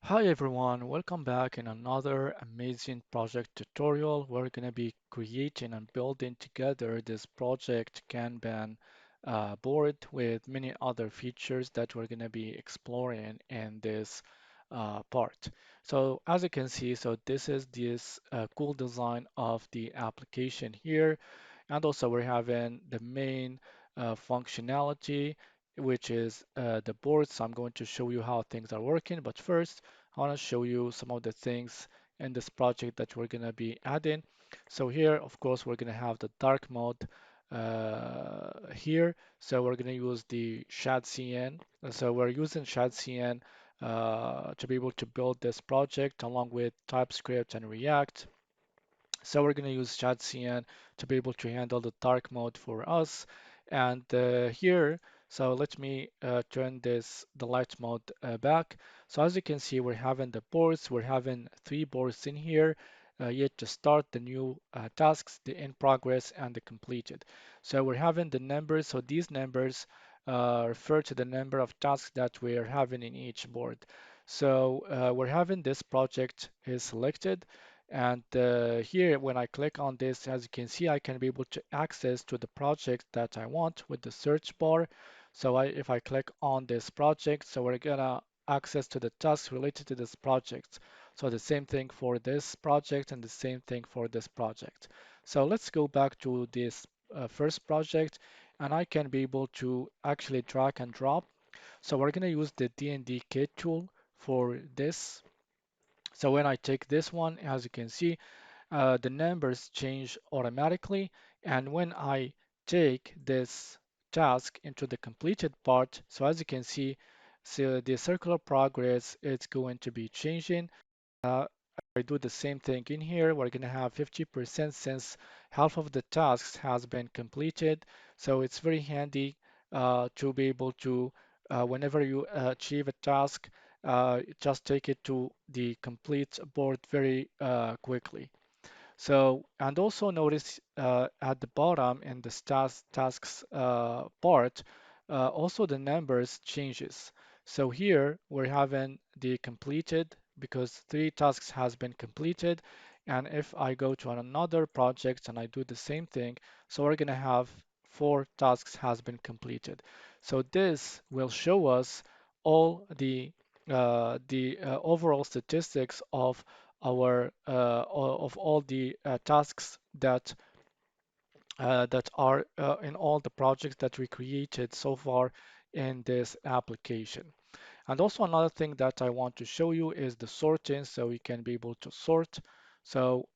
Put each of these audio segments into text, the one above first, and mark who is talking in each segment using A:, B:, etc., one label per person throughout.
A: Hi everyone, welcome back in another amazing project tutorial. We're going to be creating and building together this project KanBan board with many other features that we're going to be exploring in this part. So as you can see, so this is this cool design of the application here. And also we're having the main functionality, which is the board. So I'm going to show you how things are working. But first, I want to show you some of the things in this project that we're going to be adding. So here, of course, we're going to have the dark mode here. So we're going to use the Shadcn. So we're using Shadcn to be able to build this project along with TypeScript and React. So we're going to use Shadcn to be able to handle the dark mode for us. And here, so let me turn the light mode back. So as you can see, we're having the boards. We're having three boards in here, yet to start the new tasks, the in progress and the completed. So we're having the numbers. So these numbers refer to the number of tasks that we're having in each board. So we're having this project is selected. And here, when I click on this, as you can see, I can be able to access to the project that I want with the search bar. So if I click on this project, so we're gonna access to the tasks related to this project. So the same thing for this project and the same thing for this project. So let's go back to this first project, and I can be able to actually drag and drop. So we're gonna use the D&D kit tool for this. So when I take this one, as you can see, the numbers change automatically. And when I take this task into the completed part, so as you can see, so the circular progress is going to be changing. Uh, I do the same thing in here. We're going to have 50% since half of the tasks has been completed. So it's very handy to be able to, whenever you achieve a task, just take it to the complete board very quickly. So, and also notice at the bottom in the tasks part, also the numbers changes. So here we're having the completed because three tasks has been completed. And if I go to another project and I do the same thing, so we're gonna have four tasks has been completed. So this will show us all the overall statistics of our of all the tasks that are in all the projects that we created so far in this application. And also another thing that I want to show you is the sorting, so we can be able to sort. So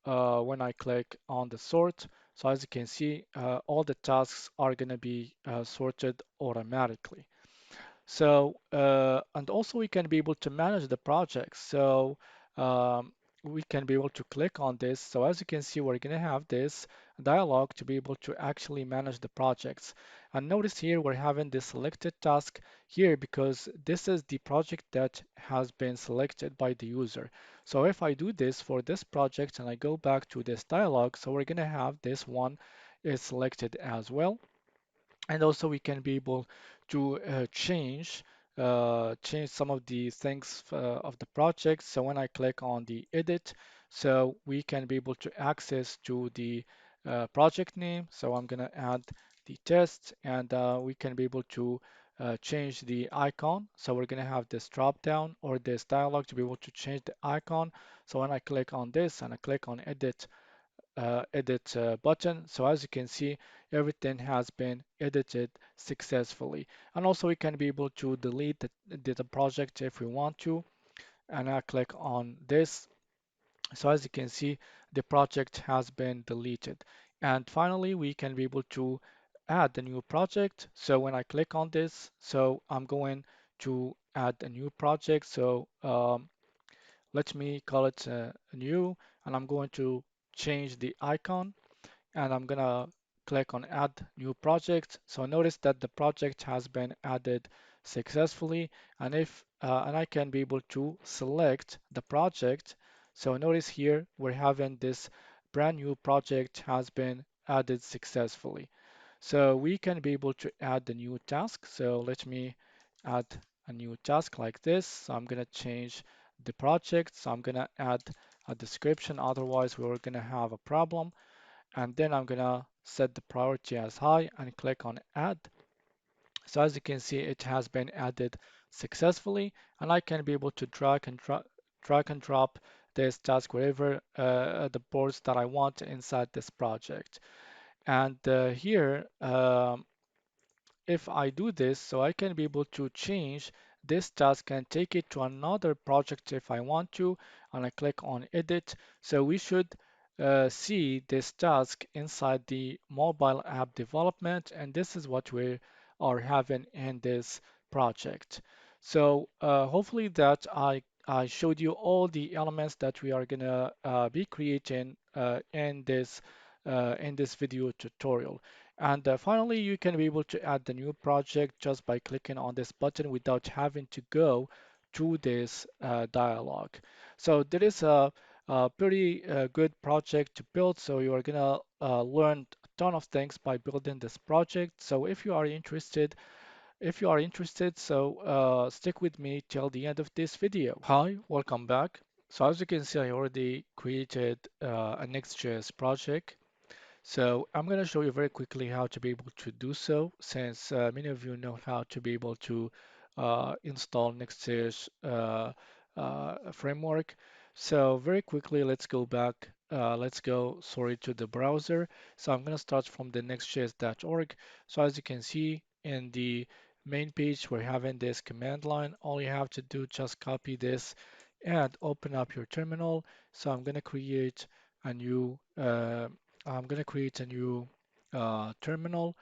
A: when I click on the sort, so as you can see, all the tasks are going to be sorted automatically. So, and also we can be able to manage the project. So um, we can be able to click on this. So as you can see, we're going to have this dialog to be able to actually manage the projects. And notice here we're having the selected task here because this is the project that has been selected by the user. So if I do this for this project and I go back to this dialog, so we're going to have this one is selected as well. And also we can be able to change some of the things of the project. So when I click on the edit, so we can be able to access to the project name. So I'm going to add the test, and we can be able to change the icon. So we're going to have this drop down or this dialog to be able to change the icon. So when I click on this and I click on edit button. So as you can see, everything has been edited successfully. And also we can be able to delete the project if we want to. And I click on this. So as you can see, the project has been deleted. And finally, we can be able to add a new project. So when I click on this, so I'm going to add a new project. So let me call it new, and I'm going to change the icon, and I'm gonna click on add new project. So notice that the project has been added successfully, and if and I can be able to select the project. So notice here we're having this brand new project has been added successfully. So we can be able to add the new task. So let me add a new task like this. So I'm gonna change the project. So I'm gonna add a description, otherwise we're gonna have a problem. And then I'm gonna set the priority as high and click on add. So as you can see, it has been added successfully, and I can be able to drag and drop this task wherever the boards that I want inside this project. And here, if I do this, so I can be able to change this task and take it to another project if I want to, and I click on edit. So we should see this task inside the mobile app development, and this is what we are having in this project. So hopefully that I showed you all the elements that we are gonna be creating in this video tutorial. And finally, you can be able to add the new project just by clicking on this button without having to go to this dialog. So there is a pretty good project to build. So you are gonna learn a ton of things by building this project. So if you are interested, so stick with me till the end of this video. Hi, welcome back. So as you can see, I already created a Next.js project. So I'm going to show you very quickly how to be able to do so, since many of you know how to be able to install Next.js framework. So very quickly, let's go back. Let's go, sorry, to the browser. So I'm going to start from the nextjs.org. So as you can see in the main page, we're having this command line. All you have to do, just copy this and open up your terminal. So I'm going to create a new terminal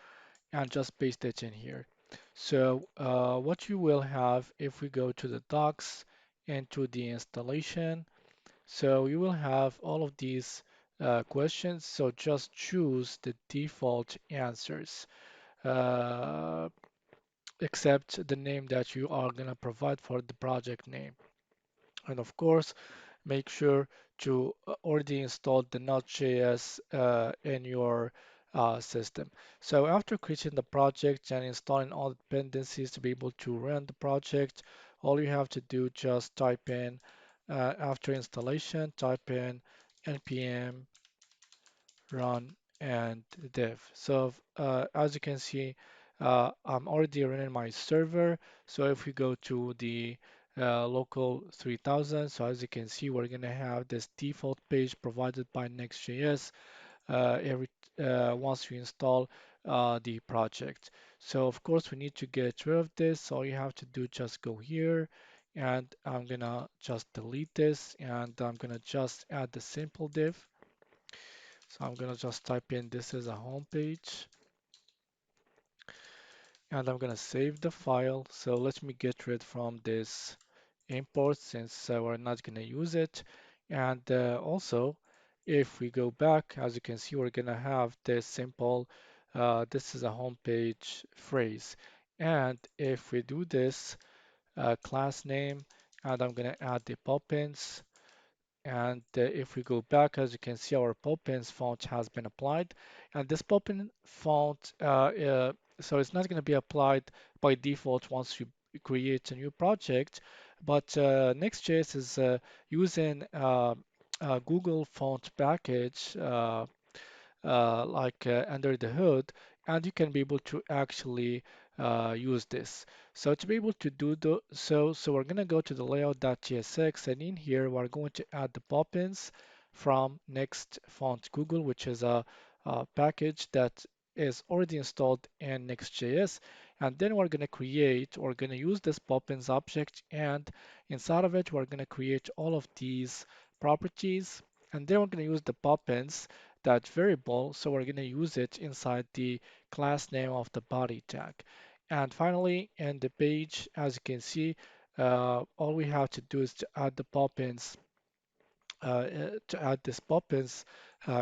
A: and just paste it in here. So what you will have if we go to the docs and to the installation, so you will have all of these questions. So just choose the default answers, uh, except the name that you are going to provide for the project name. And of course, make sure to already install the Node.js in your system. So after creating the project and installing all the dependencies to be able to run the project, all you have to do, just type in after installation, type in npm run and dev. So as you can see, I'm already running my server. So if we go to the local 3000, so as you can see, we're going to have this default page provided by Next.js every once you install the project. So of course we need to get rid of this. All you have to do, just go here, and I'm gonna just delete this, and I'm gonna just add the simple div. So I'm gonna just type in this is a home page, and I'm gonna save the file. So let me get rid from this import, since we're not gonna use it. And also, if we go back, as you can see, we're gonna have this simple this is a home page phrase. And if we do this class name, and I'm gonna add the pop-ins. And if we go back, as you can see, our pop-ins font has been applied. And this pop-in font, so it's not going to be applied by default once you create a new project, but Next.js is using Google font package under the hood, and you can be able to actually use this. So to be able to do so we're going to go to the layout.tsx, and in here we're going to add the pop-ins from Next Font Google, which is a package that is already installed in Next.js. And then we're going to use this pop-ins object, and inside of it, we're going to create all of these properties. And then we're going to use the pop-ins, that variable, so we're going to use it inside the class name of the body tag. And finally, in the page, as you can see, all we have to do is to add the pop-ins to add this pop-ins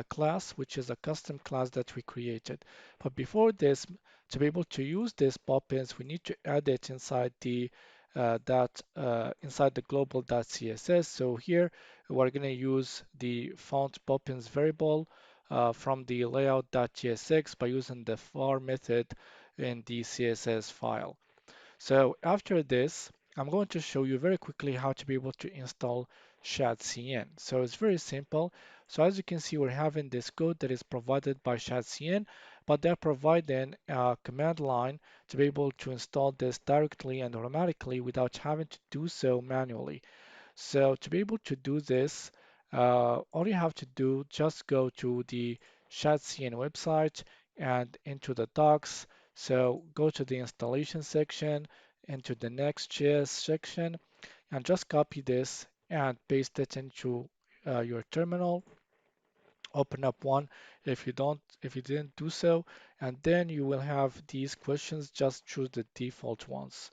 A: class, which is a custom class that we created. But before this, to be able to use this pop-ins, we need to add it inside the inside the global.css. So here we're going to use the font pop-ins variable from the layout.tsx by using the var method in the CSS file. So after this, I'm going to show you very quickly how to be able to install Shadcn. So it's very simple. So as you can see, we're having this code that is provided by Shadcn, but they're providing a command line to be able to install this directly and automatically without having to do so manually. So to be able to do this, all you have to do, just go to the Shadcn website and into the docs. So go to the installation section, into the Next.js section, and just copy this and paste it into your terminal. Open up one if you didn't do so, and then you will have these questions. Just choose the default ones.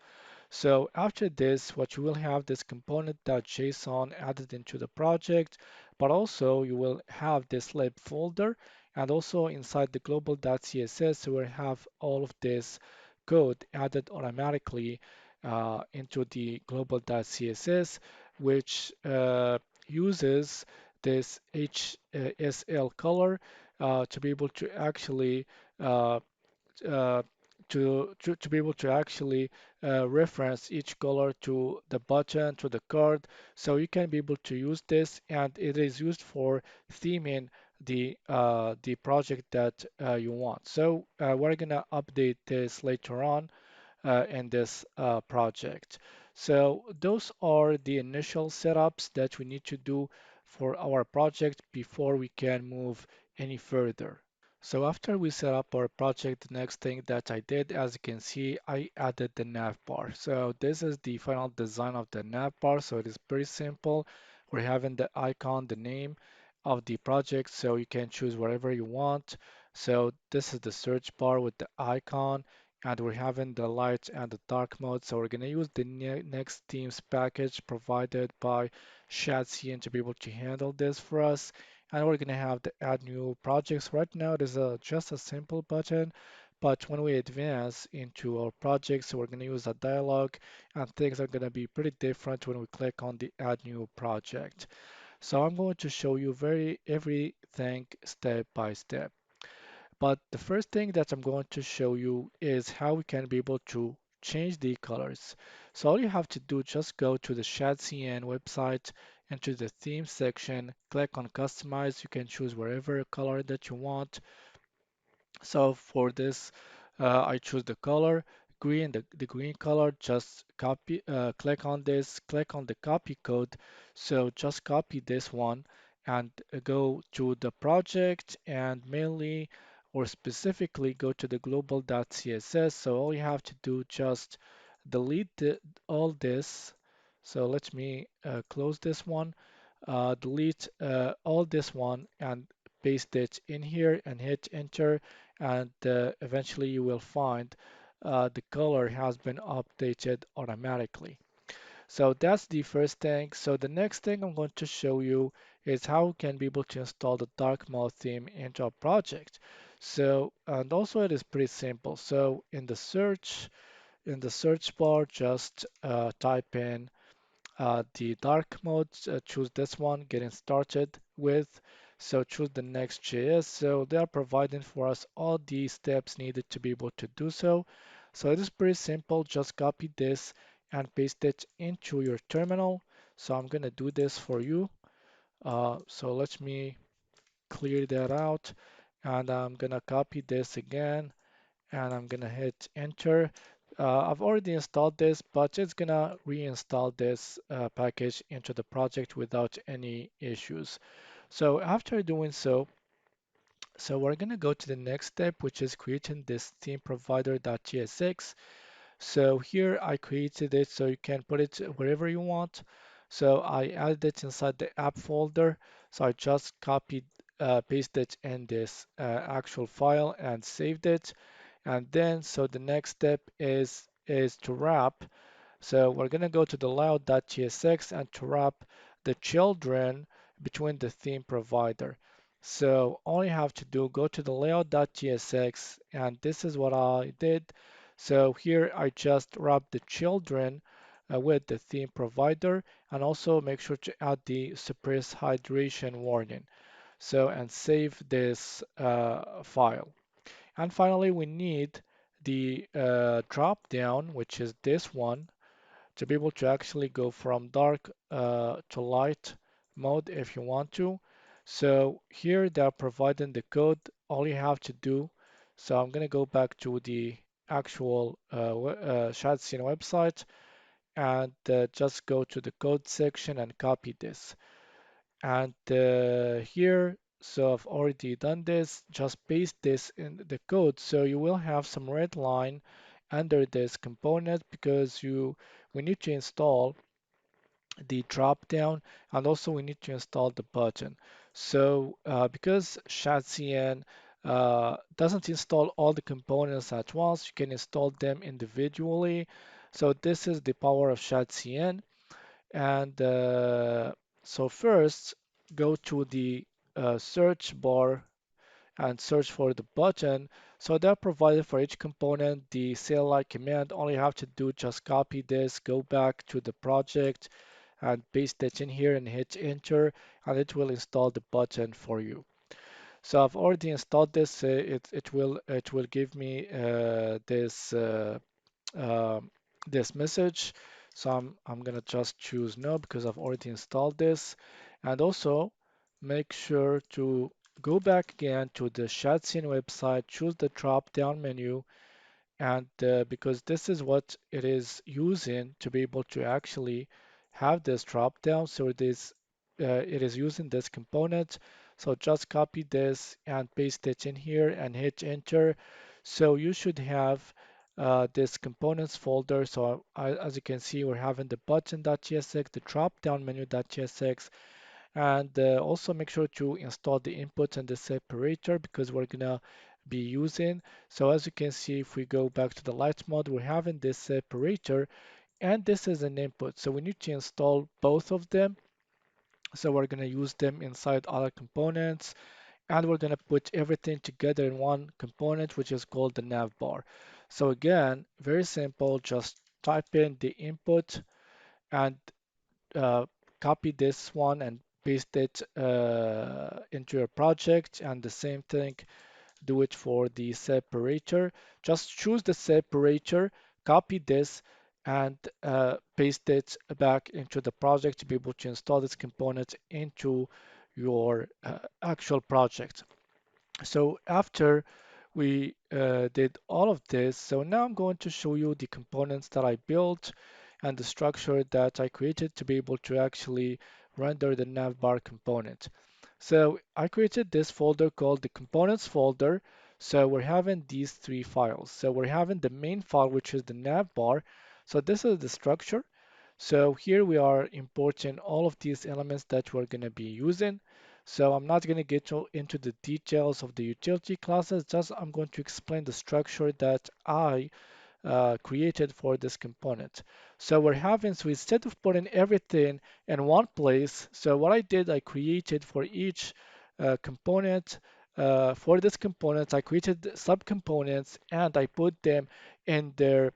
A: So after this, what you will have this component.json added into the project, but also you will have this lib folder, and also inside the global.css, you will have all of this code added automatically into the global.css, which uses this HSL color to be able to actually uh, uh, to be able to actually reference each color to the button, to the card. So you can be able to use this, and it is used for theming the project that you want. So we're gonna update this later on in this project. So those are the initial setups that we need to do for our project before we can move any further. So after we set up our project, the next thing that I did, as you can see, I added the nav bar. So this is the final design of the nav bar. So it is pretty simple. We're having the icon, the name of the project, so you can choose whatever you want. So this is the search bar with the icon, and we're having the light and the dark mode. So we're gonna use the next themes package provided by Shadcn to be able to handle this for us, and we're going to have the add new projects. Right now it is just a simple button, but when we advance into our projects, we're going to use a dialog, and things are going to be pretty different when we click on the add new project. So I'm going to show you everything step by step. But the first thing that I'm going to show you is how we can be able to change the colors. So all you have to do, just go to the Shadcn website, into the theme section, click on customize. You can choose whatever color that you want. So for this, I choose the color green, the green color. Just click on this, click on the copy code. So just copy this one and go to the project and mainly or specifically go to the global.css. So all you have to do, just delete all this. So let me close this one, delete all this one and paste it in here and hit enter, and eventually you will find the color has been updated automatically. So that's the first thing. So the next thing I'm going to show you is how we can be able to install the dark mode theme into our project. So, and also it is pretty simple. So in the search bar, just type in the dark mode, choose this one, getting started with. So choose the Next.js. So they are providing for us all the steps needed to be able to do so. So it is pretty simple. Just copy this and paste it into your terminal. So I'm going to do this for you. So let me clear that out, and I'm going to copy this again, and I'm gonna hit enter. I've already installed this, but it's gonna reinstall this package into the project without any issues. So after doing so, we're gonna go to the next step, which is creating this theme provider.tsx. So here I created it so you can put it wherever you want. So I added it inside the app folder. So I just copied, pasted it in this actual file and saved it. And then, so the next step is to wrap. So we're going to go to the layout.tsx and to wrap the children between the theme provider. So all you have to do, go to the layout.tsx, and this is what I did. So here I just wrap the children with the theme provider, and also make sure to add the suppress hydration warning. So and save this file. And finally, we need the drop down, which is this one, to be able to actually go from dark to light mode if you want to. So here they are providing the code. All you have to do, so I'm going to go back to the actual Shadcn website and just go to the code section and copy this. And here, so I've already done this, just paste this in the code. So you will have some red line under this component because we need to install the drop down and also we need to install the button. So because Shadcn doesn't install all the components at once, you can install them individually. So this is the power of Shadcn. And so first, go to the search bar and search for the button. So they're provided for each component. The CLI command, all you have to do, just copy this, go back to the project and paste it in here and hit enter, and it will install the button for you. So I've already installed this. It will give me um, this message. So I'm gonna just choose no because I've already installed this. And also make sure to go back again to the Shadcn website, choose the drop down menu, and because this is what it is using to be able to actually have this drop down. So it is using this component. So just copy this and paste it in here and hit enter. So you should have this components folder. So as you can see, we're having the button.tsx, the drop down menu.tsx, and also make sure to install the input and the separator because we're gonna be using. So as you can see, if we go back to the light mode, we're having this separator and this is an input. So we need to install both of them. So we're gonna use them inside other components and we're gonna put everything together in one component, which is called the nav bar. So again, very simple, just type in the input and uh, copy this one and paste it into your project, and the same thing, do it for the separator. Just choose the separator, copy this, and paste it back into the project to be able to install this component into your actual project. So after we did all of this, so now I'm going to show you the components that I built and the structure that I created to be able to actually render the navbar component. So I created this folder called the components folder. So we're having these three files. So we're having the main file, which is the navbar. So this is the structure. So here we are importing all of these elements that we're going to be using. So I'm not going to get into the details of the utility classes, just I'm going to explain the structure that I created for this component. So we're having, so instead of putting everything in one place, so what I did, I created for each component, for this component, I created subcomponents and I put them in their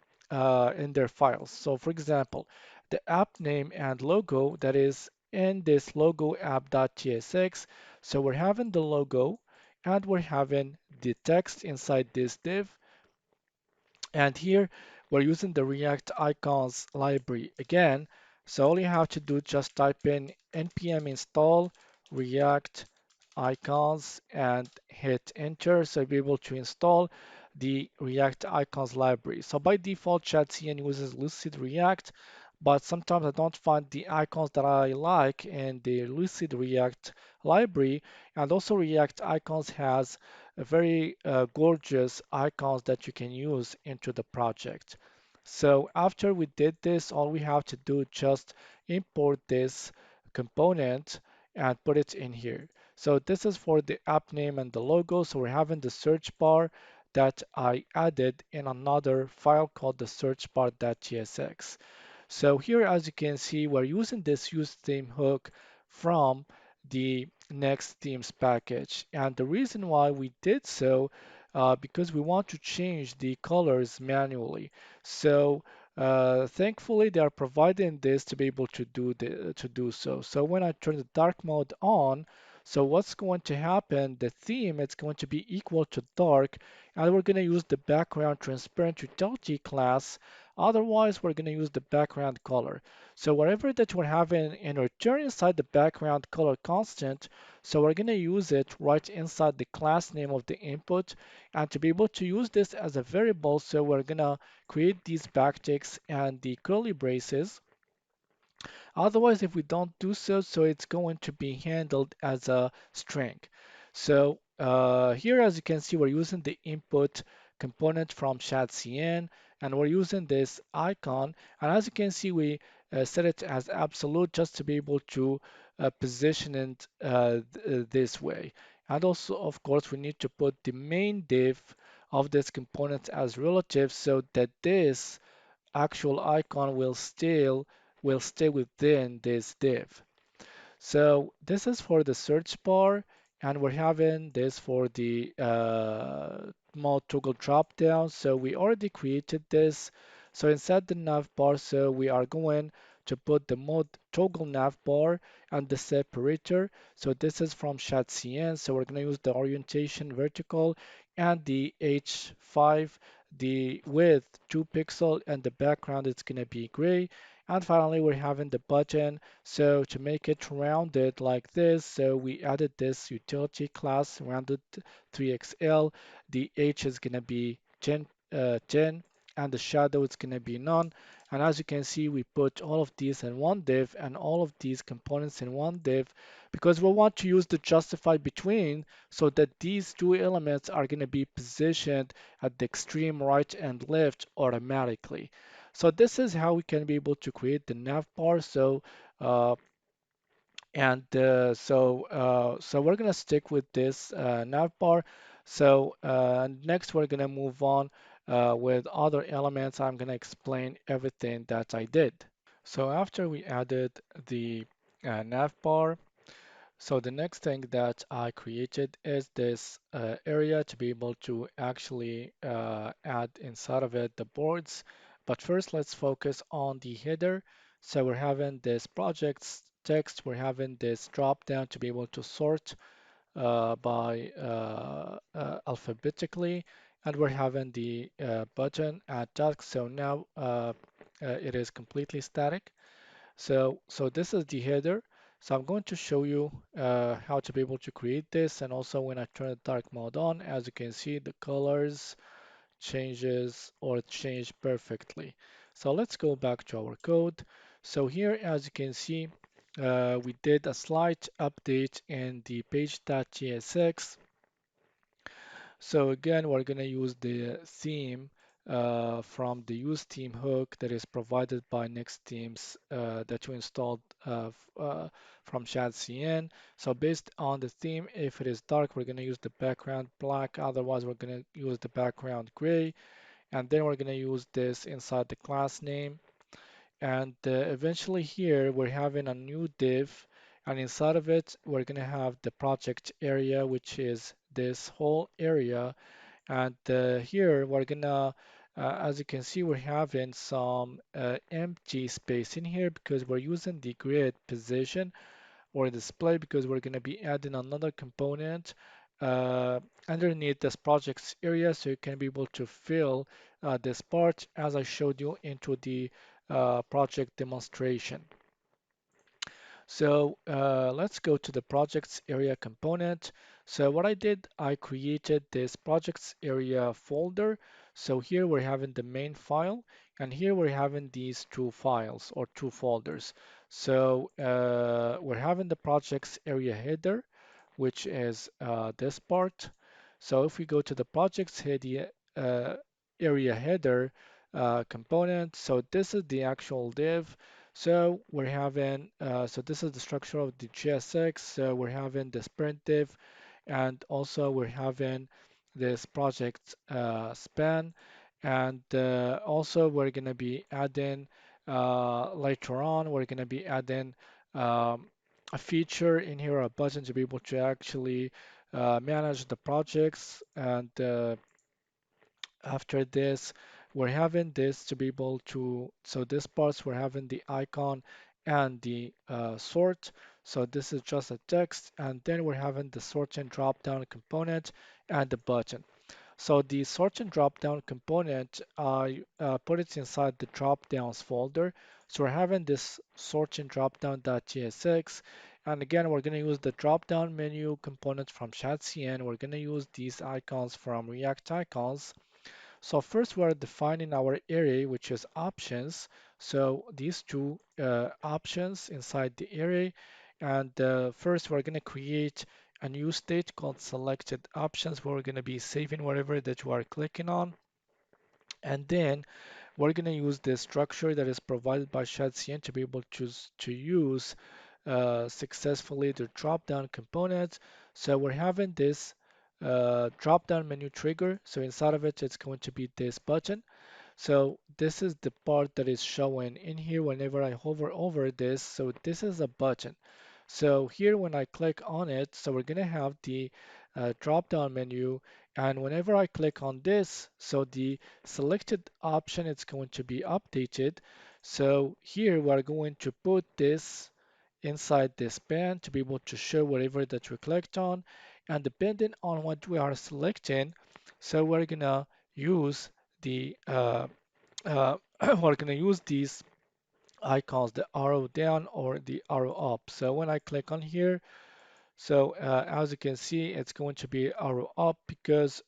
A: files. So for example, the app name and logo that is in this logo app.tsx. So we're having the logo and we're having the text inside this div, and here we're using the React icons library again. So all you have to do, just type in npm install React icons and hit enter. So you'll be able to install the React icons library. So by default, Shadcn uses Lucid React, but sometimes I don't find the icons that I like in the Lucid React library. And also React icons has a very gorgeous icons that you can use into the project. So after we did this, all we have to do is just import this component and put it in here. So this is for the app name and the logo. So we're having the search bar that I added in another file called the search bar.tsx. So here, as you can see, we're using this use theme hook from the next themes package. And the reason why we did so, because we want to change the colors manually. So thankfully, they are providing this to be able to do so. So when I turn the dark mode on, so what's going to happen? The theme it's going to be equal to dark, and we're going to use the background transparent utility class Otherwise, we're going to use the background color. So whatever that we're having in return inside the background color constant, so we're going to use it right inside the class name of the input. And to be able to use this as a variable, so we're going to create these backticks and the curly braces. Otherwise, if we don't do so, so it's going to be handled as a string. So here, as you can see, we're using the input component from Shadcn, and we're using this icon. And as you can see, we set it as absolute just to be able to position it this way. And also, of course, we need to put the main div of this component as relative so that this actual icon will stay within this div. So this is for the search bar, and we're having this for the mode toggle drop down. So we already created this. So inside the nav bar, so we are going to put the mode toggle nav bar and the separator. So this is from Shadcn. So we're going to use the orientation vertical and the H5, the width 2 pixel, and the background is going to be gray. And finally, we're having the button. So to make it rounded like this, so we added this utility class rounded 3xl. The H is going to be 10, and the shadow is going to be none. And as you can see, we put all of these in one div and all of these components in one div because we want to use the justify between so that these two elements are going to be positioned at the extreme right and left automatically. So this is how we can be able to create the nav bar. So uh, so we're gonna stick with this nav bar. So next we're gonna move on with other elements. I'm gonna explain everything that I did. So after we added the nav bar, so the next thing that I created is this area to be able to actually add inside of it the boards. But first, let's focus on the header. So we're having this projects text, we're having this drop down to be able to sort by alphabetically, and we're having the button at task. So now it is completely static. So this is the header. So I'm going to show you how to be able to create this. And also when I turn the dark mode on, as you can see, the colors changes or change perfectly. So let's go back to our code. So here, as you can see, we did a slight update in the page.tsx. So again, we're going to use the theme from the use theme hook that is provided by Next Themes that you installed from Shadcn. So based on the theme, if it is dark, we're going to use the background black. Otherwise, we're going to use the background gray. And then we're going to use this inside the class name. And eventually here, we're having a new div. And inside of it, we're going to have the project area, which is this whole area. And here we're gonna, as you can see, we're having some empty space in here because we're using the grid position or display because we're gonna be adding another component underneath this projects area so you can be able to fill this part as I showed you into the project demonstration. So let's go to the projects area component. So what I did, I created this projects area folder. So here we're having the main file, and here we're having these two files or two folders. So we're having the projects area header, which is this part. So if we go to the projects uh, area header component, so this is the actual div. So we're having, so this is the structure of the JSX. So we're having this print div, and also we're having this project span. And also we're going to be adding, later on, we're going to be adding um, a feature in here, a button to be able to actually manage the projects. And after this, we're having this to be able to, so this parts we're having the icon and the sort. So this is just a text, and then we're having the sort and drop down component and the button. So the sort and drop down component, I put it inside the drop downs folder. So we're having this sort and drop down.tsx. And again, we're going to use the drop down menu component from Shadcn. We're going to use these icons from React icons. So first we're defining our array, which is options. So these two options inside the array. And first we're going to create a new state called selected options where we're going to be saving whatever that you are clicking on. And then we're going to use the structure that is provided by Shadcn to be able to use successfully the drop-down components. So we're having this drop-down menu trigger. So inside of it, it's going to be this button. So this is the part that is showing in here whenever I hover over this. So this is a button. So here when I click on it, so we're going to have the drop-down menu. And whenever I click on this, so the selected option is going to be updated. So here we're going to put this inside this band to be able to show whatever that we clicked on. And depending on what we are selecting, so we're gonna use the we're gonna use these icons, the arrow down or the arrow up. So when I click on here, so as you can see, it's going to be arrow up because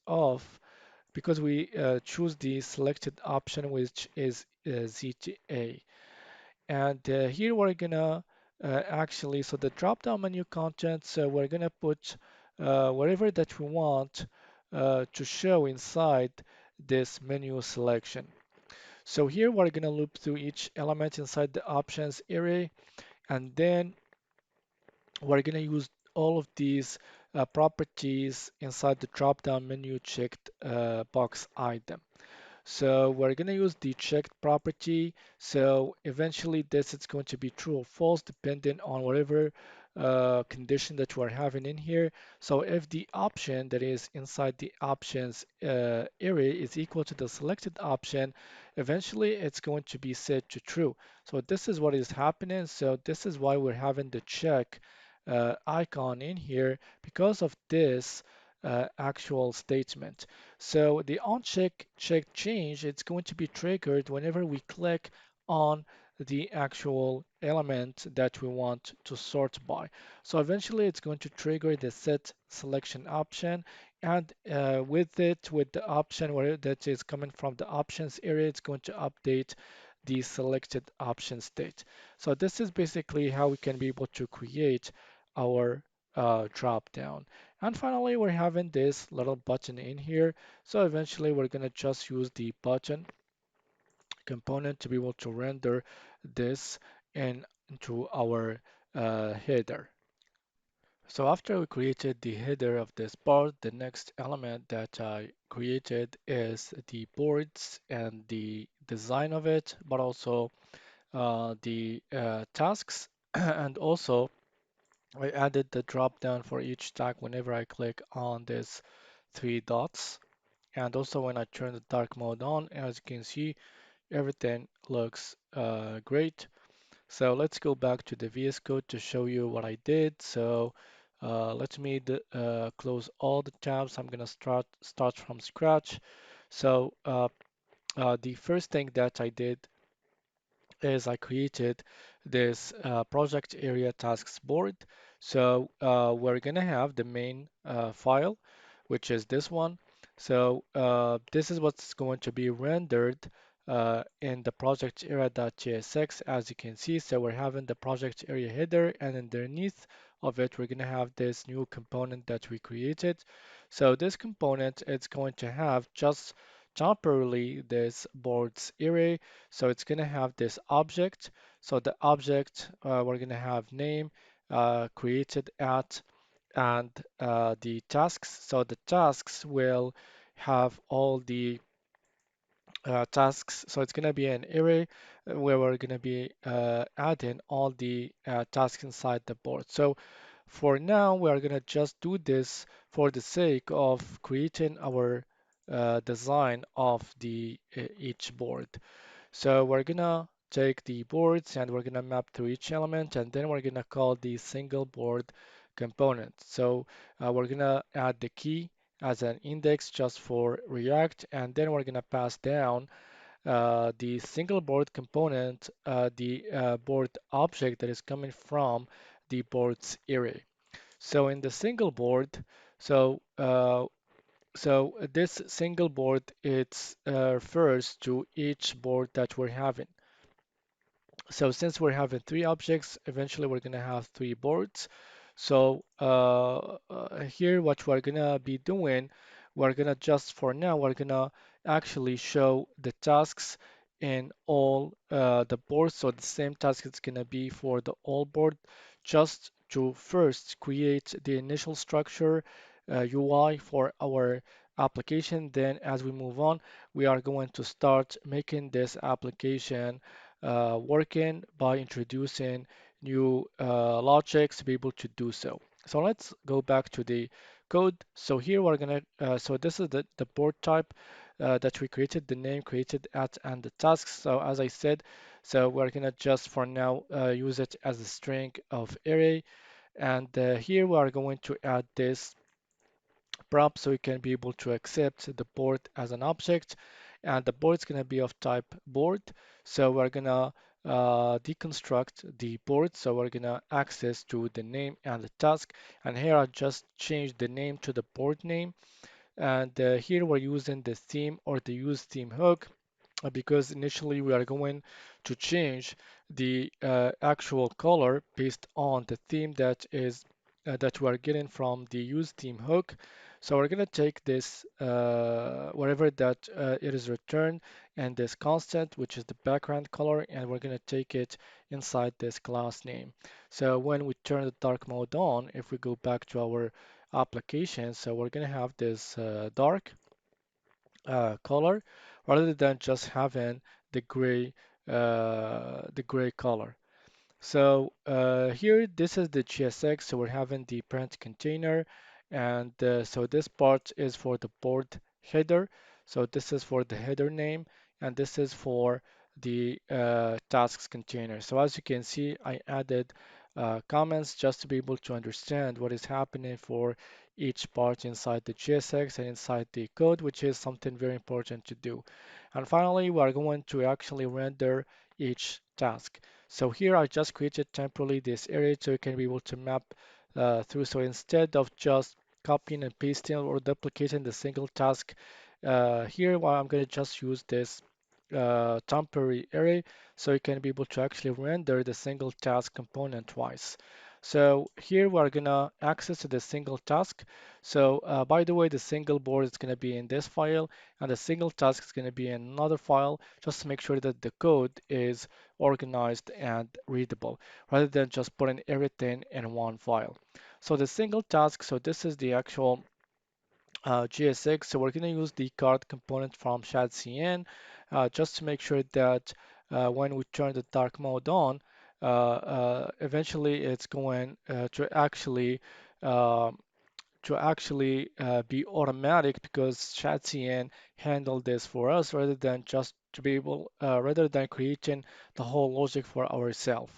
A: we choose the selected option, which is ZTA. And here we're gonna actually, so the drop-down menu content, so we're gonna put whatever that we want to show inside this menu selection. So here we're gonna loop through each element inside the options array, and then we're gonna use all of these properties inside the drop-down menu checked box item. So we're going to use the checked property. So eventually this is going to be true or false depending on whatever condition that we're having in here. So if the option that is inside the options array is equal to the selected option, eventually it's going to be set to true. So this is what is happening. So this is why we're having the check icon in here because of this actual statement. So the onCheck check change, it's going to be triggered whenever we click on the actual element that we want to sort by. So eventually it's going to trigger the set selection option, and with it, with the option where that is coming from the options area, it's going to update the selected option state. So this is basically how we can be able to create our drop down. And finally, we're having this little button in here. So eventually we're going to just use the button component to be able to render this into our header. So after we created the header of this part, the next element that I created is the boards and the design of it, but also the tasks. And also I added the drop down for each tag whenever I click on this three dots. And also when I turn the dark mode on, as you can see, everything looks great. So let's go back to the VS Code to show you what I did. So let me close all the tabs. I'm gonna start from scratch. So the first thing that I did is I created this project area tasks board. So we're gonna have the main file, which is this one. So this is what's going to be rendered in the project area.tsx, as you can see. So we're having the project area header, and underneath of it, we're gonna have this new component that we created. So this component, it's going to have just temporarily this boards array. So it's going to have this object. So the object, we're going to have name created at and the tasks. So the tasks will have all the tasks. So it's going to be an array where we're going to be adding all the tasks inside the board. So for now, we are going to just do this for the sake of creating our design of the each board. So we're gonna take the boards and we're gonna map through each element, and then we're gonna call the single board component. So we're gonna add the key as an index just for React, and then we're gonna pass down the single board component, the board object that is coming from the board's array. So in the single board, so this single board it refers to each board that we're having. So since we're having three objects, eventually we're going to have three boards. So here what we're going to be doing, we're going to just for now, we're going to actually show the tasks in all the boards. So the same task is going to be for the all board, just to first create the initial structure UI for our application. Then as we move on, we are going to start making this application working by introducing new logics to be able to do so. So let's go back to the code. So here we're gonna, so this is the board type that we created, the name created at and the tasks. So as I said, so we're gonna just for now use it as a string of array. And here we are going to add this prop so we can be able to accept the board as an object, and the board is going to be of type board. So we're going to deconstruct the board, so we're going to access to the name and the task, and here I just changed the name to the board name, and here we're using the theme or the use theme hook because initially we are going to change the actual color based on the theme that is that we are getting from the use theme hook. So we're going to take this wherever that it is returned and this constant, which is the background color, and we're going to take it inside this class name. So when we turn the dark mode on, if we go back to our application, so we're going to have this dark color rather than just having the gray color. So here, this is the GSX. So we're having the parent container, and so this part is for the board header. So this is for the header name, and this is for the tasks container. So as you can see, I added comments just to be able to understand what is happening for each part inside the GSX and inside the code, which is something very important to do. And finally, we are going to actually render each task. So here I just created temporarily this area so you can be able to map through. So instead of just copying and pasting or duplicating the single task, here well, I'm going to just use this temporary array so you can be able to actually render the single task component twice. So here we're gonna access to the single task. So by the way, the single board is gonna be in this file and the single task is gonna be in another file just to make sure that the code is organized and readable rather than just putting everything in one file. So the single task, so this is the actual GSX. So we're going to use the card component from Shadcn just to make sure that when we turn the dark mode on, eventually it's going uh, to actually be automatic because Shadcn handled this for us rather than just to be able rather than creating the whole logic for ourselves.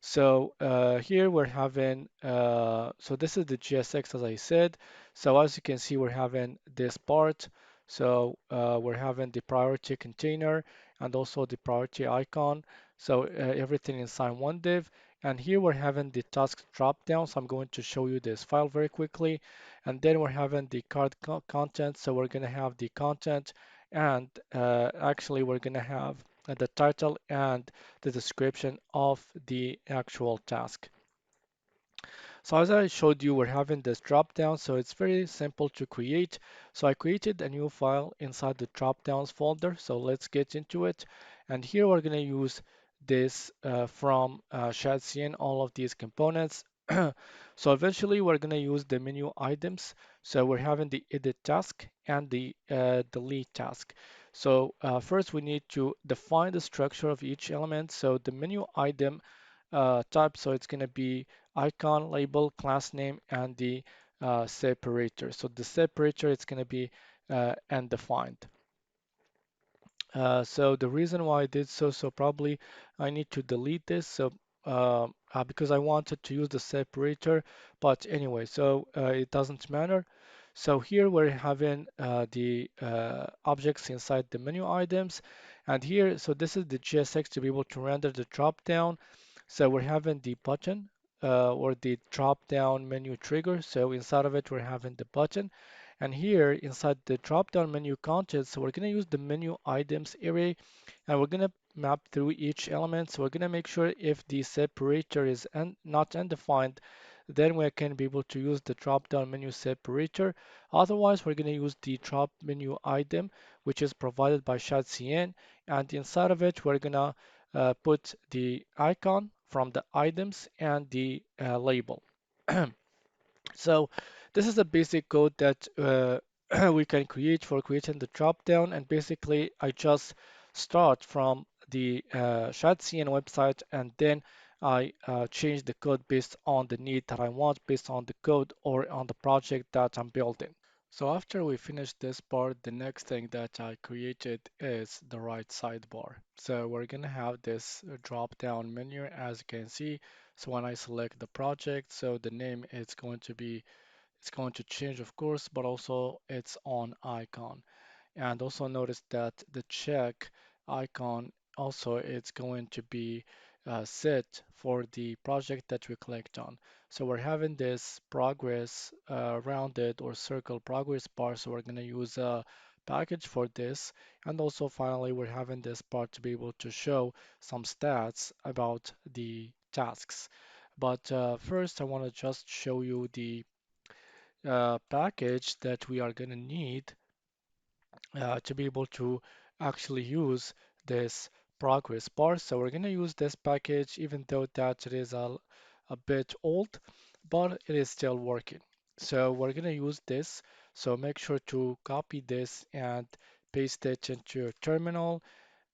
A: So here we're having so this is the GSX as I said. So as you can see we're having this part. So we're having the priority container and also the priority icon. So everything inside one div. And here we're having the task drop down. So I'm going to show you this file very quickly. And then we're having the card content. So we're going to have the content and actually we're going to have the title and the description of the actual task. So as I showed you, we're having this drop down, so it's very simple to create. So I created a new file inside the drop downs folder. So let's get into it. And here we're going to use this from Shadcn, all of these components. So eventually we're going to use the menu items. So we're having the edit task and the delete task. So first we need to define the structure of each element. So the menu item type, so it's going to be icon, label, class name, and the separator. So the separator is going to be undefined. So the reason why I did so, so probably I need to delete this. So because I wanted to use the separator, but anyway, so it doesn't matter. So here we're having the objects inside the menu items, and here, so this is the JSX to be able to render the drop down. So we're having the button or the drop down menu trigger. So inside of it, we're having the button. And here inside the drop down menu content, so we're going to use the menu items array and we're going to map through each element. So we're going to make sure if the separator is not undefined, then we can be able to use the drop down menu separator. Otherwise, we're going to use the drop menu item, which is provided by Shadcn. And inside of it, we're going to put the icon from the items and the label. So this is a basic code that we can create for creating the dropdown. And basically, I just start from the Shadcn website and then I change the code based on the need that I want, based on the code or on the project that I'm building. So after we finish this part, the next thing that I created is the right sidebar. So we're gonna have this drop-down menu as you can see. So when I select the project, so the name is going to be, it's going to change of course, but also it's on icon. And also notice that the check icon also it's going to be set for the project that we clicked on. So we're having this progress rounded or circle progress bar. So we're going to use a package for this. And also finally, we're having this part to be able to show some stats about the tasks. But first, I want to just show you the package that we are going to need to be able to actually use this progress bar. So we're going to use this package even though that it is a bit old, but it is still working. So we're going to use this. So make sure to copy this and paste it into your terminal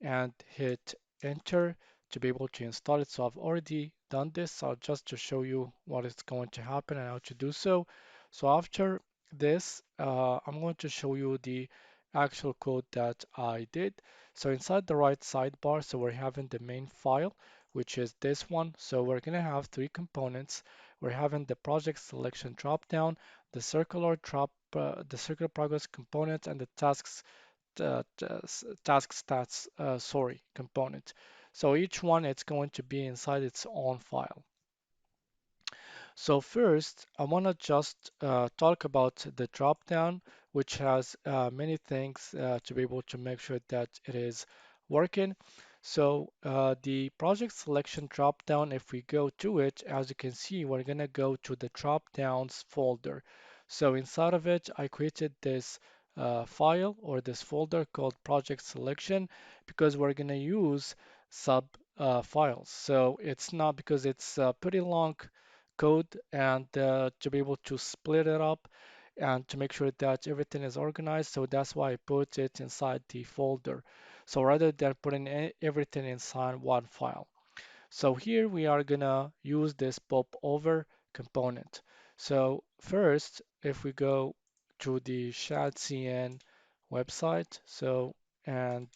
A: and hit enter to be able to install it. So I've already done this, so just to show you what is going to happen and how to do so. So after this, I'm going to show you the actual code that I did. So inside the right sidebar, so we're having the main file, which is this one. So we're going to have three components. We're having the project selection dropdown, the circular progress component, and the task stats, sorry, component. So each one it's going to be inside its own file. So first, I want to just talk about the dropdown, which has many things to be able to make sure that it is working. So the project selection dropdown, if we go to it, as you can see, we're going to go to the dropdowns folder. So inside of it, I created this file or this folder called project selection because we're going to use sub files. So it's not because it's pretty long code and to be able to split it up and to make sure that everything is organized. So that's why I put it inside the folder. So rather than putting everything inside one file. So here we are gonna use this popover component. So first, if we go to the Shadcn website, so and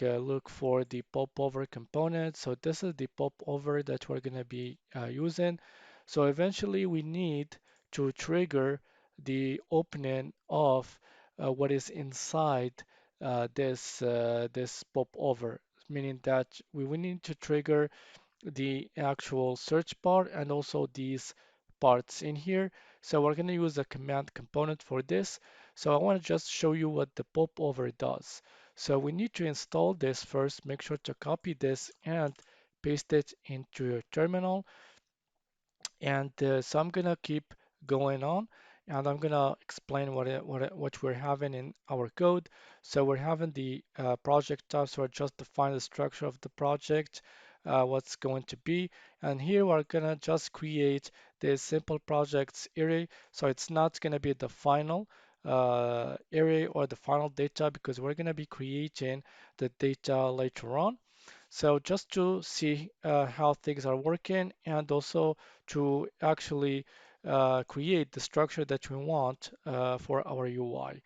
A: look for the popover component. So this is the popover that we're going to be using. So eventually we need to trigger the opening of what is inside this popover, meaning that we will need to trigger the actual search bar and also these parts in here. So we're going to use a command component for this. So I want to just show you what the popover does. So we need to install this first. Make sure to copy this and paste it into your terminal. And so I'm gonna keep going on and I'm gonna explain what we're having in our code. So we're having the project types, so I just define the structure of the project, what's going to be. And here we're gonna just create this simple projects array. So it's not gonna be the final array or the final data because we're gonna be creating the data later on. So just to see how things are working and also to actually create the structure that we want for our UI.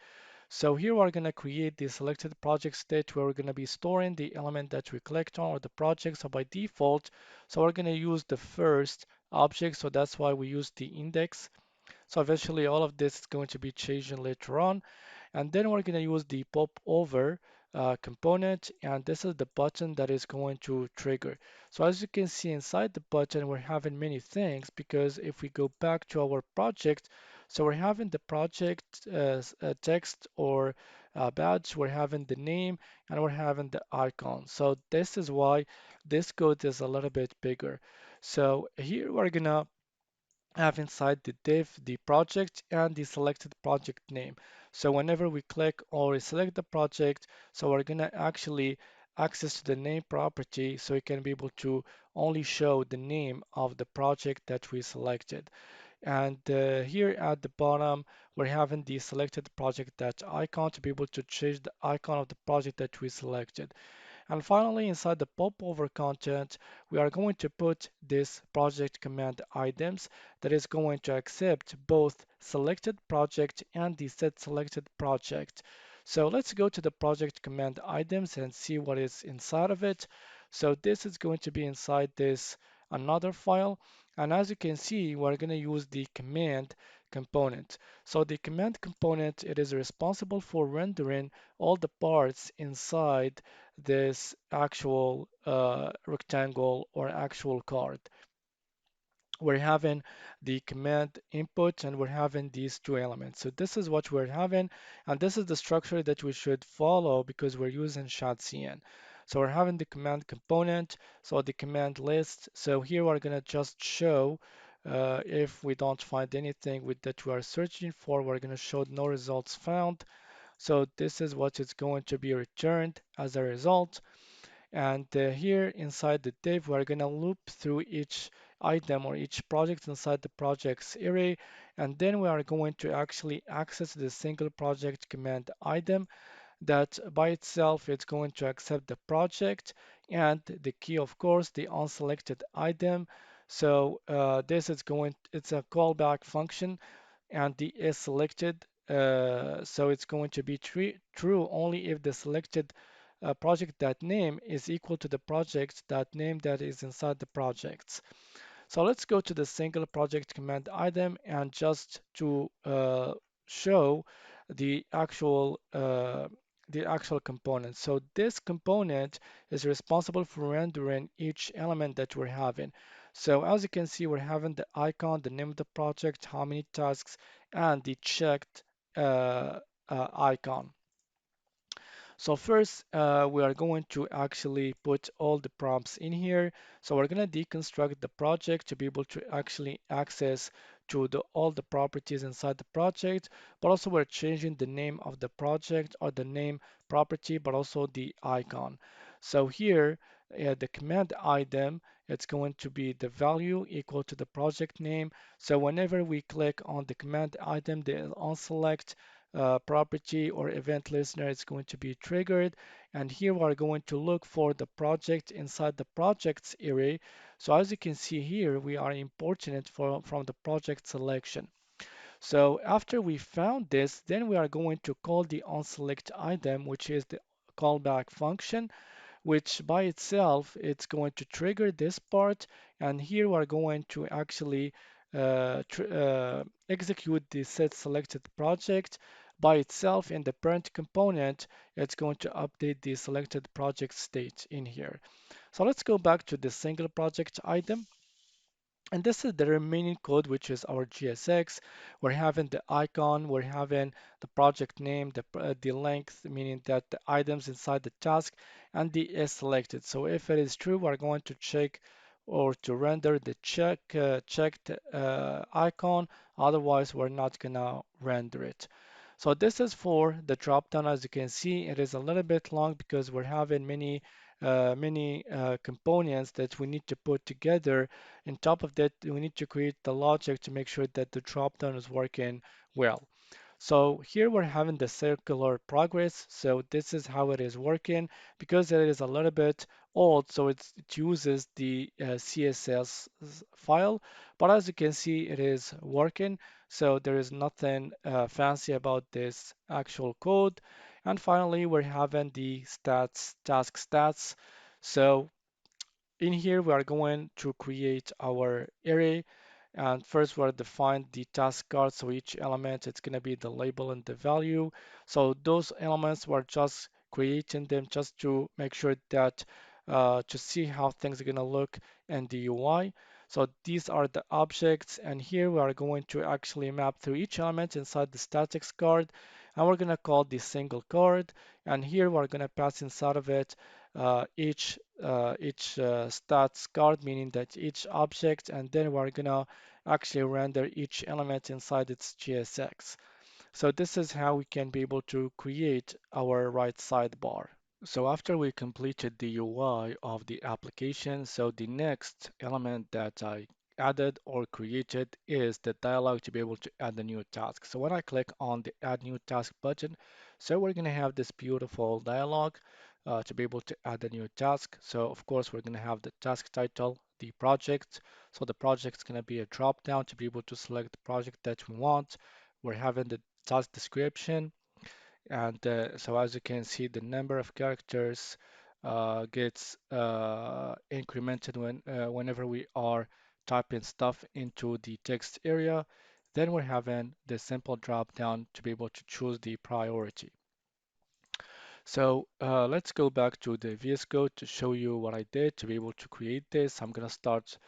A: So here we're going to create the selected project state where we're going to be storing the element that we clicked on or the project. So by default, so we're going to use the first object. So that's why we use the index. So eventually all of this is going to be changing later on. And then we're going to use the pop over component, and this is the button that is going to trigger. So as you can see inside the button, we're having many things because if we go back to our project, so we're having the project text or badge, we're having the name, and we're having the icon. So this is why this code is a little bit bigger. So here we're gonna have inside the div the project and the selected project name. So whenever we click or select the project, so we're gonna actually access to the name property so we can be able to only show the name of the project that we selected. And here at the bottom, we're having the selected project that icon to be able to change the icon of the project that we selected. And finally, inside the popover content, we are going to put this project command items that is going to accept both selected project and the set selected project. So let's go to the project command items and see what is inside of it. So this is going to be inside this another file. And as you can see, we're going to use the command component. So the command component, it is responsible for rendering all the parts inside this actual rectangle or actual card. We're having the command input and we're having these two elements. So this is what we're having, and this is the structure that we should follow because we're using Shadcn. So we're having the command component, so the command list. So here we're gonna just show if we don't find anything with that we are searching for, we're gonna show no results found. So this is what is going to be returned as a result. And here inside the div, we're going to loop through each item or each project inside the projects array. And then we are going to actually access the single project command item that by itself it's going to accept the project and the key, of course, the unselected item. So this is going, it's a callback function and the is selected. So it's going to be true only if the selected project that name is equal to the project that name that is inside the projects. So let's go to the single project command item and just to show the actual component. So this component is responsible for rendering each element that we're having. So as you can see, we're having the icon, the name of the project, how many tasks, and the checked icon. So first, we are going to actually put all the prompts in here. So we're going to deconstruct the project to be able to actually access to all the properties inside the project, but also we're changing the name of the project or the name property, but also the icon. So here, the command item, it's going to be the value equal to the project name. So whenever we click on the command item, the unselect property or event listener is going to be triggered. And here we're going to look for the project inside the projects array. So as you can see here, we are importing it from the project selection. So after we found this, then we are going to call the onSelect item, which is the callback function, which by itself it's going to trigger this part, and here we're going to actually execute the set selected project by itself. In the parent component, it's going to update the selected project state in here. So let's go back to the single project item. And this is the remaining code, which is our GSX. We're having the icon, we're having the project name, the length, meaning that the items inside the task, and the is selected. So if it is true, we're going to check or to render the checked icon. Otherwise, we're not gonna render it. So this is for the dropdown. As you can see, it is a little bit long because we're having many components that we need to put together. On top of that, we need to create the logic to make sure that the dropdown is working well. So here we're having the circular progress. So this is how it is working because it is a little bit old. So it uses the CSS file, but as you can see, it is working. So there is nothing fancy about this actual code. And finally, we're having the stats, task stats. So in here, we are going to create our array And first, we're define the task card. So each element, it's going to be the label and the value. So those elements, we're just creating them just to make sure that to see how things are going to look in the UI. So these are the objects, and here we are going to actually map through each element inside the statics card, and we're going to call the single card. And here we're going to pass inside of it each stats card, meaning that each object, and then we're going to actually render each element inside its JSX. So this is how we can be able to create our right sidebar. So after we completed the UI of the application, so the next element that I added or created is the dialog to be able to add a new task. So when I click on the add new task button, so we're going to have this beautiful dialog to be able to add a new task. So of course we're going to have the task title, the project. So the project is going to be a drop down to be able to select the project that we want. We're having the task description, and so as you can see, the number of characters gets incremented whenever we are typing stuff into the text area. Then we're having the simple drop down to be able to choose the priority. So let's go back to the VS Code to show you what I did to be able to create this. I'm gonna start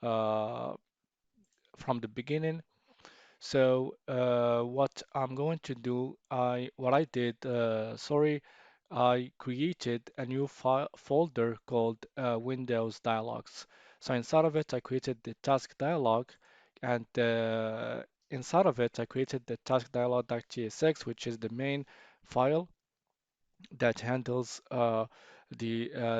A: uh, from the beginning. So what I'm going to do, what I did, sorry, I created a new file folder called Windows Dialogs. So inside of it, I created the task dialog, and inside of it, I created the task dialog.tsx, which is the main file that handles the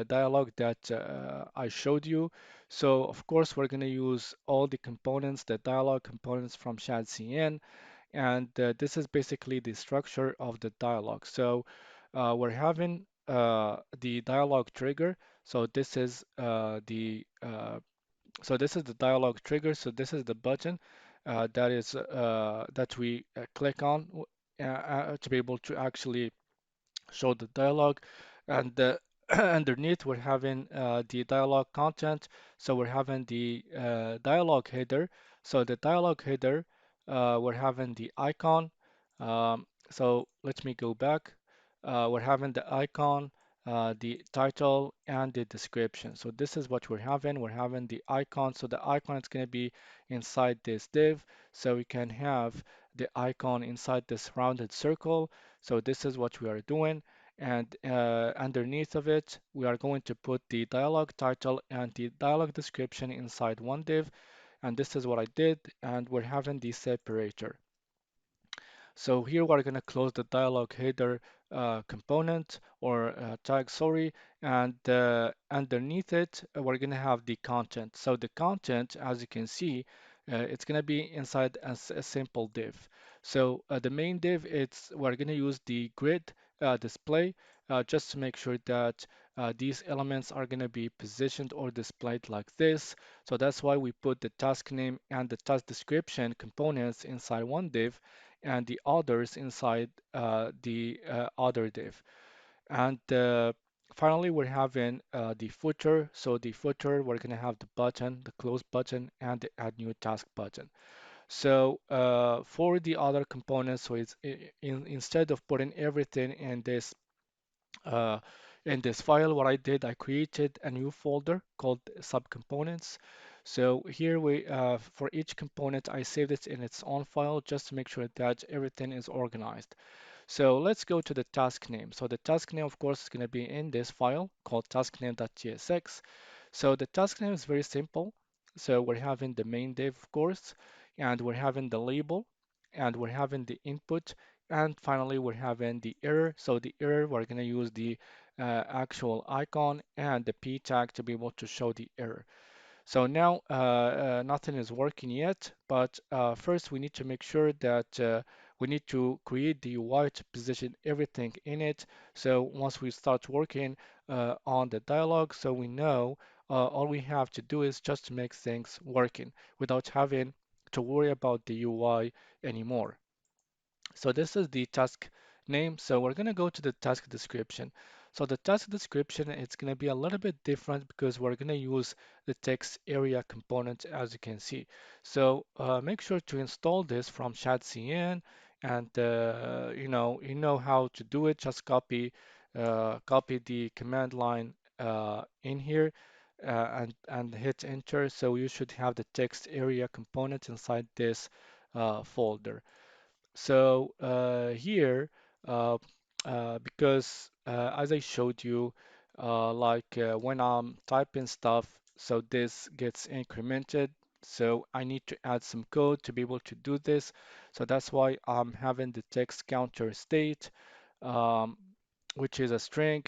A: dialog that I showed you. So of course, we're going to use all the components, the dialog components from Shadcn, and this is basically the structure of the dialog. So we're having the dialog trigger. So this is the dialog trigger. So this is the button that we click on to be able to actually show the dialog, and underneath we're having the dialog content. So we're having the dialog header. So the dialog header, we're having the icon. So let me go back. We're having the icon, the title, and the description. So this is what we're having. We're having the icon. So the icon is going to be inside this div. So we can have the icon inside this rounded circle. So this is what we are doing. And underneath of it, we are going to put the dialog title and the dialog description inside one div. And this is what I did. And we're having the separator. So here we're going to close the dialog header component or tag, sorry, and underneath it, we're going to have the content. So the content, as you can see, it's going to be inside as a simple div. So the main div, we're going to use the grid display just to make sure that these elements are going to be positioned or displayed like this. So that's why we put the task name and the task description components inside one div and the others inside the other div. And finally, we're having the footer. So the footer, we're going to have the button, the close button, and the add new task button. So for the other components, so instead of putting everything uh, in this file, what I did, I created a new folder called subcomponents. So here for each component, I saved it in its own file just to make sure that everything is organized. So let's go to the task name. So the task name, of course, is going to be in this file called taskname.tsx. So the task name is very simple. So we're having the main div, of course, and we're having the label, and we're having the input, and finally we're having the error. So the error, we're going to use the actual icon and the p tag to be able to show the error. So now nothing is working yet, but first we need to make sure that we need to create the UI to position everything in it. So once we start working on the dialog, so we know all we have to do is just to make things working without having to worry about the UI anymore. So this is the task name. So we're going to go to the task description. So the task description, it's going to be a little bit different because we're going to use the text area component, as you can see. So make sure to install this from Shadcn, and you know how to do it. Just copy the command line in here and hit enter. So you should have the text area component inside this folder. So here, uh, because as I showed you, when I'm typing stuff, so this gets incremented. So I need to add some code to be able to do this. So that's why I'm having the text counter state, um, which is a string.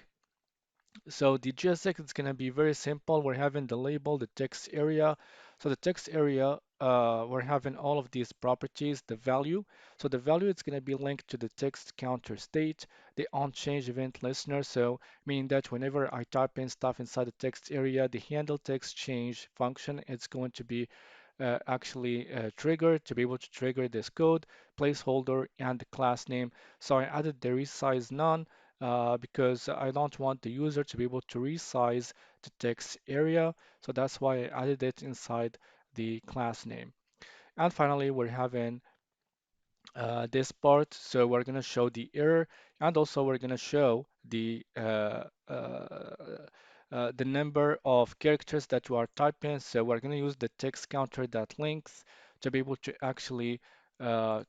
A: So the JSX is going to be very simple. We're having the label, the text area. So the text area, we're having all of these properties, the value. So the value is going to be linked to the text counter state, the onChange event listener. So meaning that whenever I type in stuff inside the text area, the handle text change function, it's going to be actually triggered to be able to trigger this code, placeholder, and the class name. So I added the resize none because I don't want the user to be able to resize the text area. So that's why I added it inside the class name. And finally, we're having this part. So we're going to show the error, and also we're going to show the number of characters that you are typing. So we're going to use the text counter that length to be able to actually uh,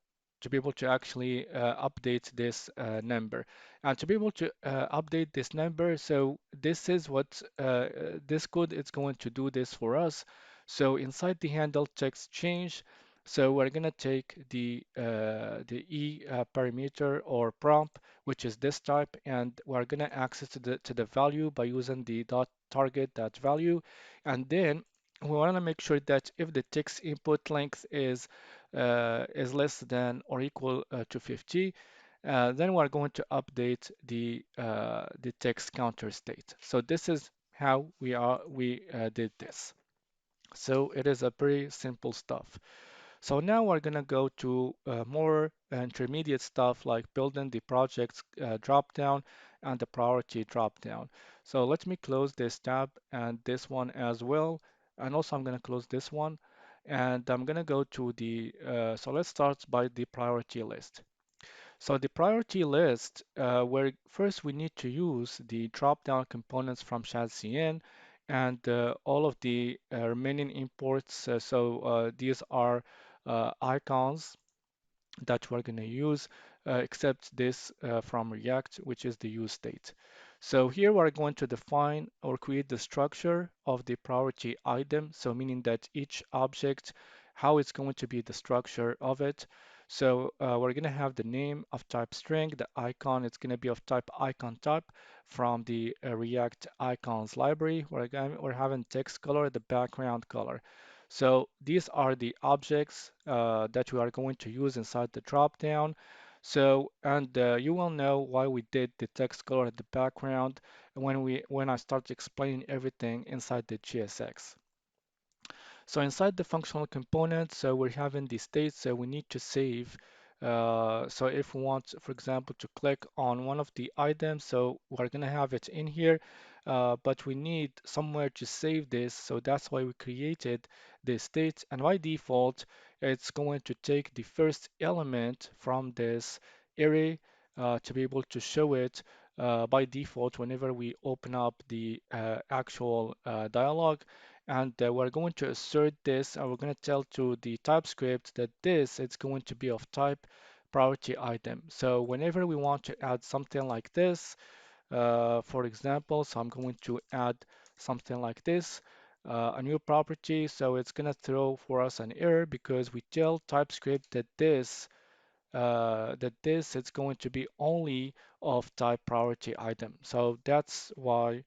A: update this number. And to be able to update this number, so this is what this code is going to do this for us. So inside the handle text change, so we're going to take the e parameter or prompt, which is this type, and we're going to access to the value by using the dot target that value, and then we want to make sure that if the text input length is less than or equal to 50, then we're going to update the text counter state. So this is how we did this. So it is a pretty simple stuff. So now we're going to go to more intermediate stuff like building the projects dropdown and the priority dropdown. So let me close this tab and this one as well. And also I'm going to close this one. And I'm going to go to so let's start by the priority list. So the priority list, where first we need to use the drop-down components from Shadcn and all of the remaining imports. These are icons that we're going to use, except this from React, which is the use state. So here we're going to define or create the structure of the priority item. So meaning that each object, how it's going to be the structure of it. So we're going to have the name of type string, the icon, it's going to be of type icon type from the React icons library. We're having text color, the background color. So these are the objects that we are going to use inside the dropdown. So, and you will know why we did the text color at the background when I start explaining everything inside the GSX. So inside the functional component, so we're having the state, so we need to save. So if we want, for example, to click on one of the items, so we're going to have it in here, but we need somewhere to save this. So that's why we created the state. And by default, it's going to take the first element from this array to be able to show it by default whenever we open up the actual dialog, and we're going to assert this, and we're going to tell to the Typescript that this is going to be of type priority item. So whenever we want to add something like this, for example, so I'm going to add something like this, a new property. So it's going to throw for us an error because we tell Typescript that this is going to be only of type priority item. So that's why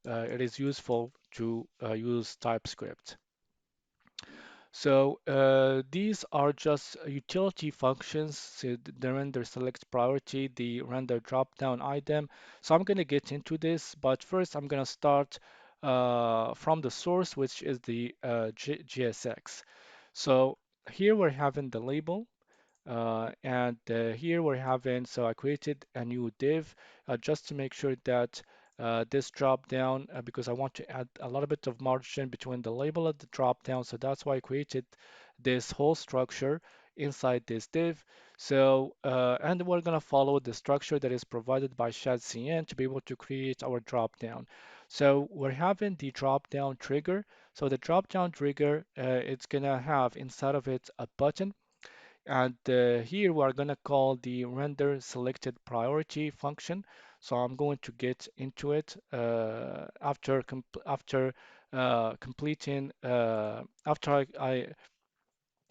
A: it is useful to use TypeScript. So these are just utility functions, so the render select priority, the render drop-down item. So I'm going to get into this, but first I'm going to start from the source, which is the GSX. So here we're having the label. And here we're having, so I created a new div just to make sure that this drop down, because I want to add a little bit of margin between the label and the drop down. So that's why I created this whole structure inside this div. So, and we're going to follow the structure that is provided by Shadcn to be able to create our drop down. So we're having the drop down trigger. So the drop down trigger, it's going to have inside of it a button, and here we are going to call the render selected priority function. So I'm going to get into it after completing after I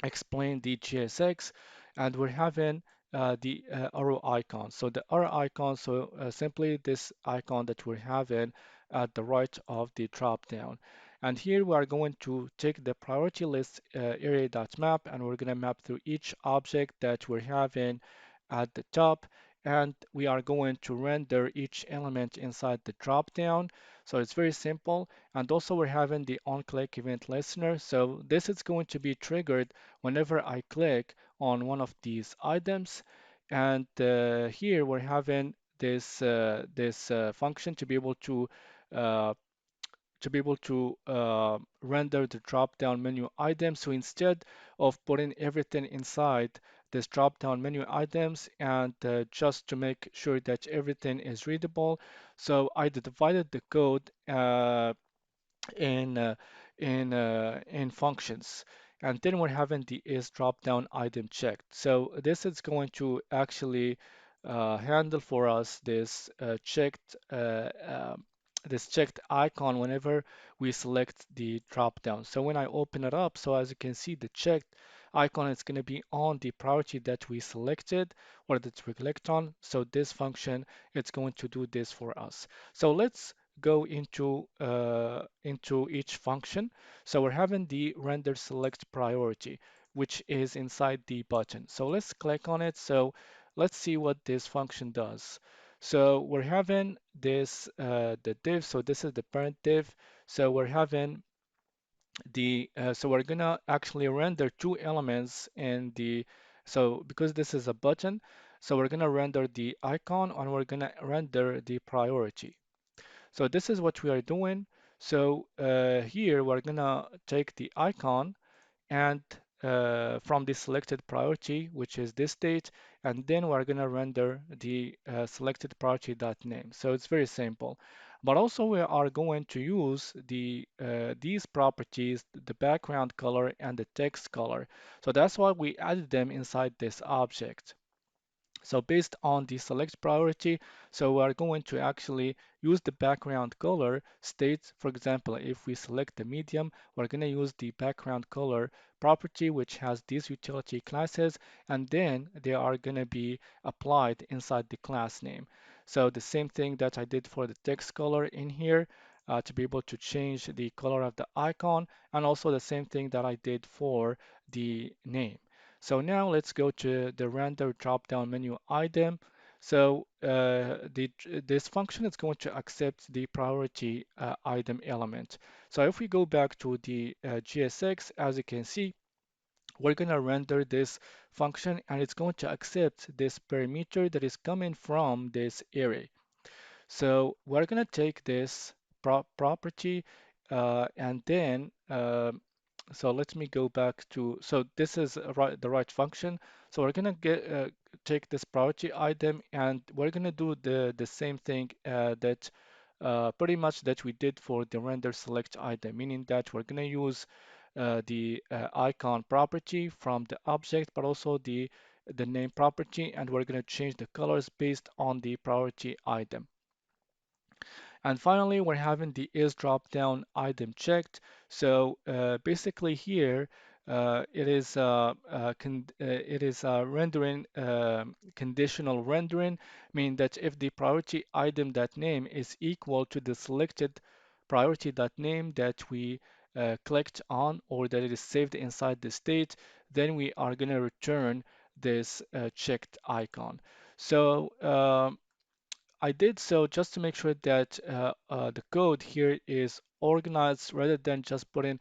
A: explain the GSX, and we're having the arrow icon. So the arrow icon, so simply this icon that we're having at the right of the drop down. And here we are going to take the priority list area.map, and we're going to map through each object that we're having at the top, and we are going to render each element inside the drop down. So it's very simple. And also we're having the on-click event listener. So this is going to be triggered whenever I click on one of these items. And here we're having this function uh, to be able to render the drop-down menu item. So instead of putting everything inside this drop-down menu items and just to make sure that everything is readable, so I divided the code in uh, in functions, and then we're having the is drop down item checked. So this is going to actually handle for us this checked icon whenever we select the drop down. So when I open it up, so as you can see, the checked icon is going to be on the priority that we selected or that we clicked on. So this function, it's going to do this for us. So let's go into each function. So we're having the render select priority, which is inside the button. So let's click on it. So let's see what this function does. So we're having this the div. So this is the parent div. So we're having so we're gonna actually render two elements in the so because this is a button, so we're gonna render the icon and we're gonna render the priority. So this is what we are doing. So here we're gonna take the icon and from the selected priority, which is this state, and then we're gonna render the selected priority dot name. So it's very simple. But also we are going to use these properties, the background color and the text color. So that's why we added them inside this object. So based on the select priority, so we are going to actually use the background color state. For example, if we select the medium, we're going to use the background color property, which has these utility classes, and then they are going to be applied inside the class name. So the same thing that I did for the text color in here to be able to change the color of the icon, and also the same thing that I did for the name. So now let's go to the render drop-down menu item. So this function is going to accept the priority item element. So if we go back to the GSX, as you can see, we're going to render this function and it's going to accept this parameter that is coming from this array. So we're going to take this property and then so let me go back to, so this is the right function. So we're gonna take this priority item and we're gonna do the same thing that pretty much that we did for the render select item, meaning that we're gonna use the icon property from the object, but also the name property, and we're gonna change the colors based on the priority item. And finally, we're having the is drop-down item checked. So basically here, it is rendering conditional rendering, meaning that if the priority item that name is equal to the selected priority that name that we clicked on or that it is saved inside the state, then we are going to return this checked icon. So I did so just to make sure that the code here is organized rather than just putting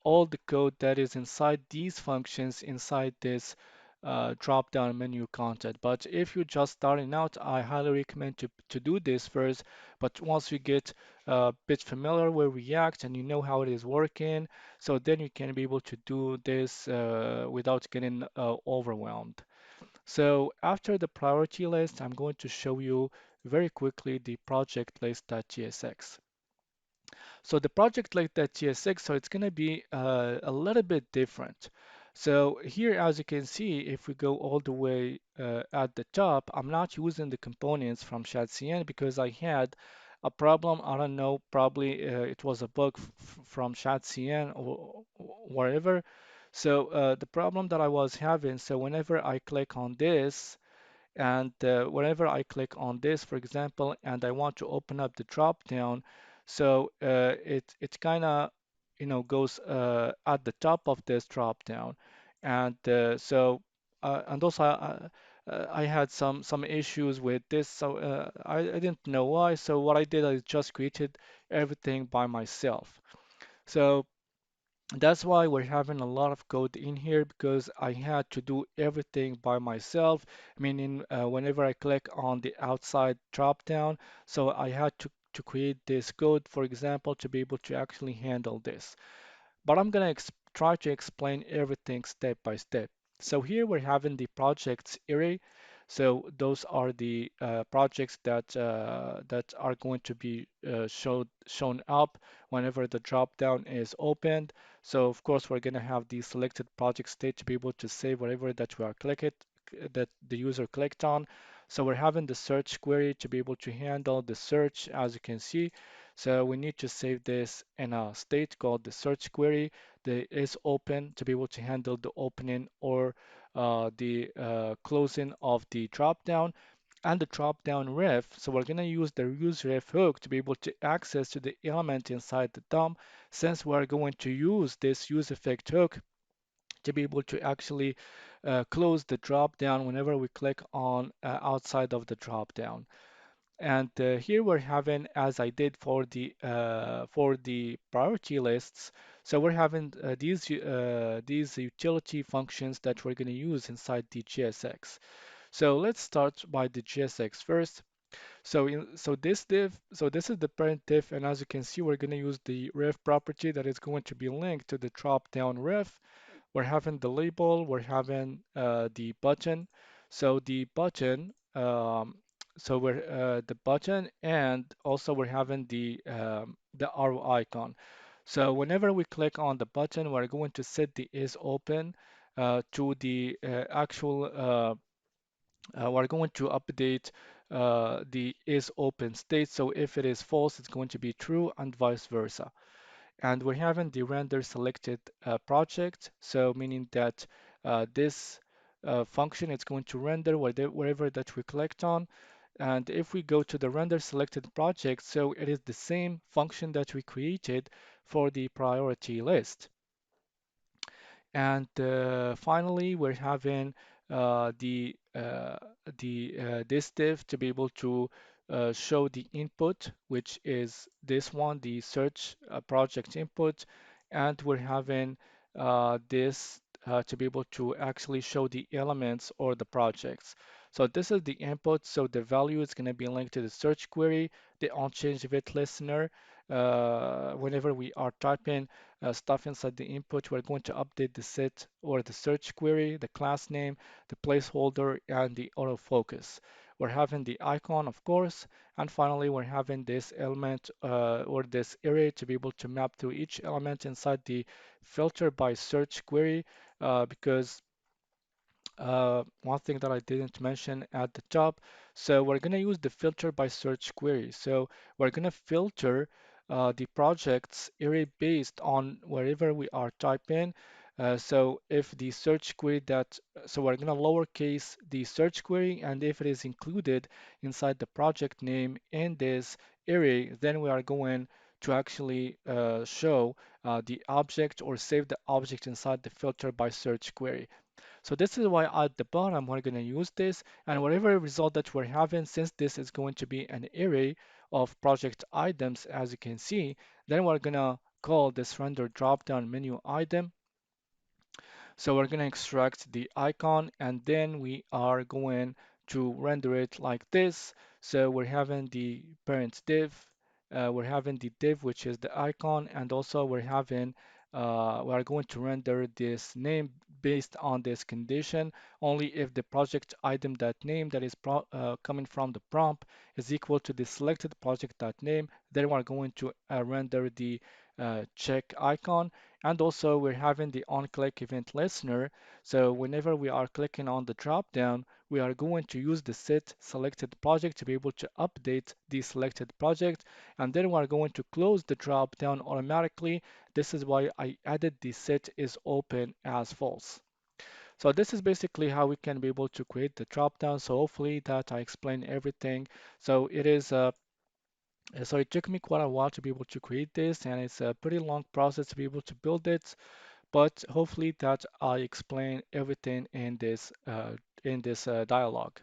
A: all the code that is inside these functions inside this drop-down menu content. But if you're just starting out, I highly recommend to do this first. But once you get a bit familiar with React and you know how it is working, so then you can be able to do this without getting overwhelmed. So after the priority list, I'm going to show you very quickly the project list.tsx. So the project list.tsx, so it's going to be a little bit different. So here, as you can see, if we go all the way at the top, I'm not using the components from Shadcn because I had a problem. I don't know, probably it was a bug from Shadcn or wherever. So the problem that I was having, so whenever I click on this, and whenever I click on this, for example, and I want to open up the drop down, so it kind of goes at the top of this drop down, and and also I had some issues with this, so I didn't know why. So what I did is just created everything by myself. So that's why we're having a lot of code in here because I had to do everything by myself, meaning whenever I click on the outside drop down, so I had to create this code, for example, to be able to actually handle this. But I'm going to try to explain everything step by step. So here we're having the projects array. So those are the projects that are going to be shown up whenever the drop-down is opened. So of course we're going to have the selected project state to be able to save whatever that we are that the user clicked on. So we're having the search query to be able to handle the search, as you can see. So we need to save this in a state called the search query that is open to be able to handle the opening or the closing of the dropdown and the dropdown ref. So we're going to use the useRef hook to be able to access to the element inside the DOM, since we're going to use this useEffect hook to be able to actually close the dropdown whenever we click on outside of the dropdown. And here we're having, as I did for the priority lists, so we're having these utility functions that we're going to use inside the GSX. So let's start by the GSX first. So this div, so this is the parent div, and as you can see, we're going to use the ref property that is going to be linked to the drop-down ref. We're having the label, we're having the button. So the button, so we're the button, and also we're having the arrow icon. So whenever we click on the button, we're going to set the is open to the actual. We're going to update the is open state. So if it is false, it's going to be true, and vice versa. And we're having the render selected project, so meaning that this function is going to render wherever that we clicked on. And if we go to the render selected project, so it is the same function that we created for the priority list. And finally, we're having uh, the uh, this div to be able to show the input, which is this one, the search project input, and we're having this to be able to actually show the elements or the projects. So this is the input. So the value is going to be linked to the search query, the unchanged event listener. Whenever we are typing stuff inside the input, we're going to update the set or the search query, the class name, the placeholder, and the autofocus. We're having the icon, of course, and finally we're having this element or this array to be able to map to each element inside the filter by search query because one thing that I didn't mention at the top. So we're going to use the filter by search query. So we're going to filter the projects array based on wherever we are typing. So if the search query so we're going to lowercase the search query, and if it is included inside the project name in this array, then we are going to actually show the object or save the object inside the filter by search query. So this is why at the bottom we're going to use this, and whatever result that we're having, since this is going to be an array of project items, as you can see, then we're going to call this render dropdown menu item. So we're going to extract the icon and then we are going to render it like this. So we're having the parent div, we're having the div which is the icon, and also we are going to render this name based on this condition only if the project item that name that is coming from the prompt is equal to the selected project that name. Then we're going to render the check icon, and also we're having the on-click event listener. So whenever we are clicking on the drop down, we are going to use the set selected project to be able to update the selected project. And then we're going to close the drop down automatically. This is why I added the set is open as false. So this is basically how we can be able to create the drop down. So hopefully that I explained everything. So it took me quite a while to be able to create this, and it's a pretty long process to be able to build it. But hopefully that I explain everything in this dialogue.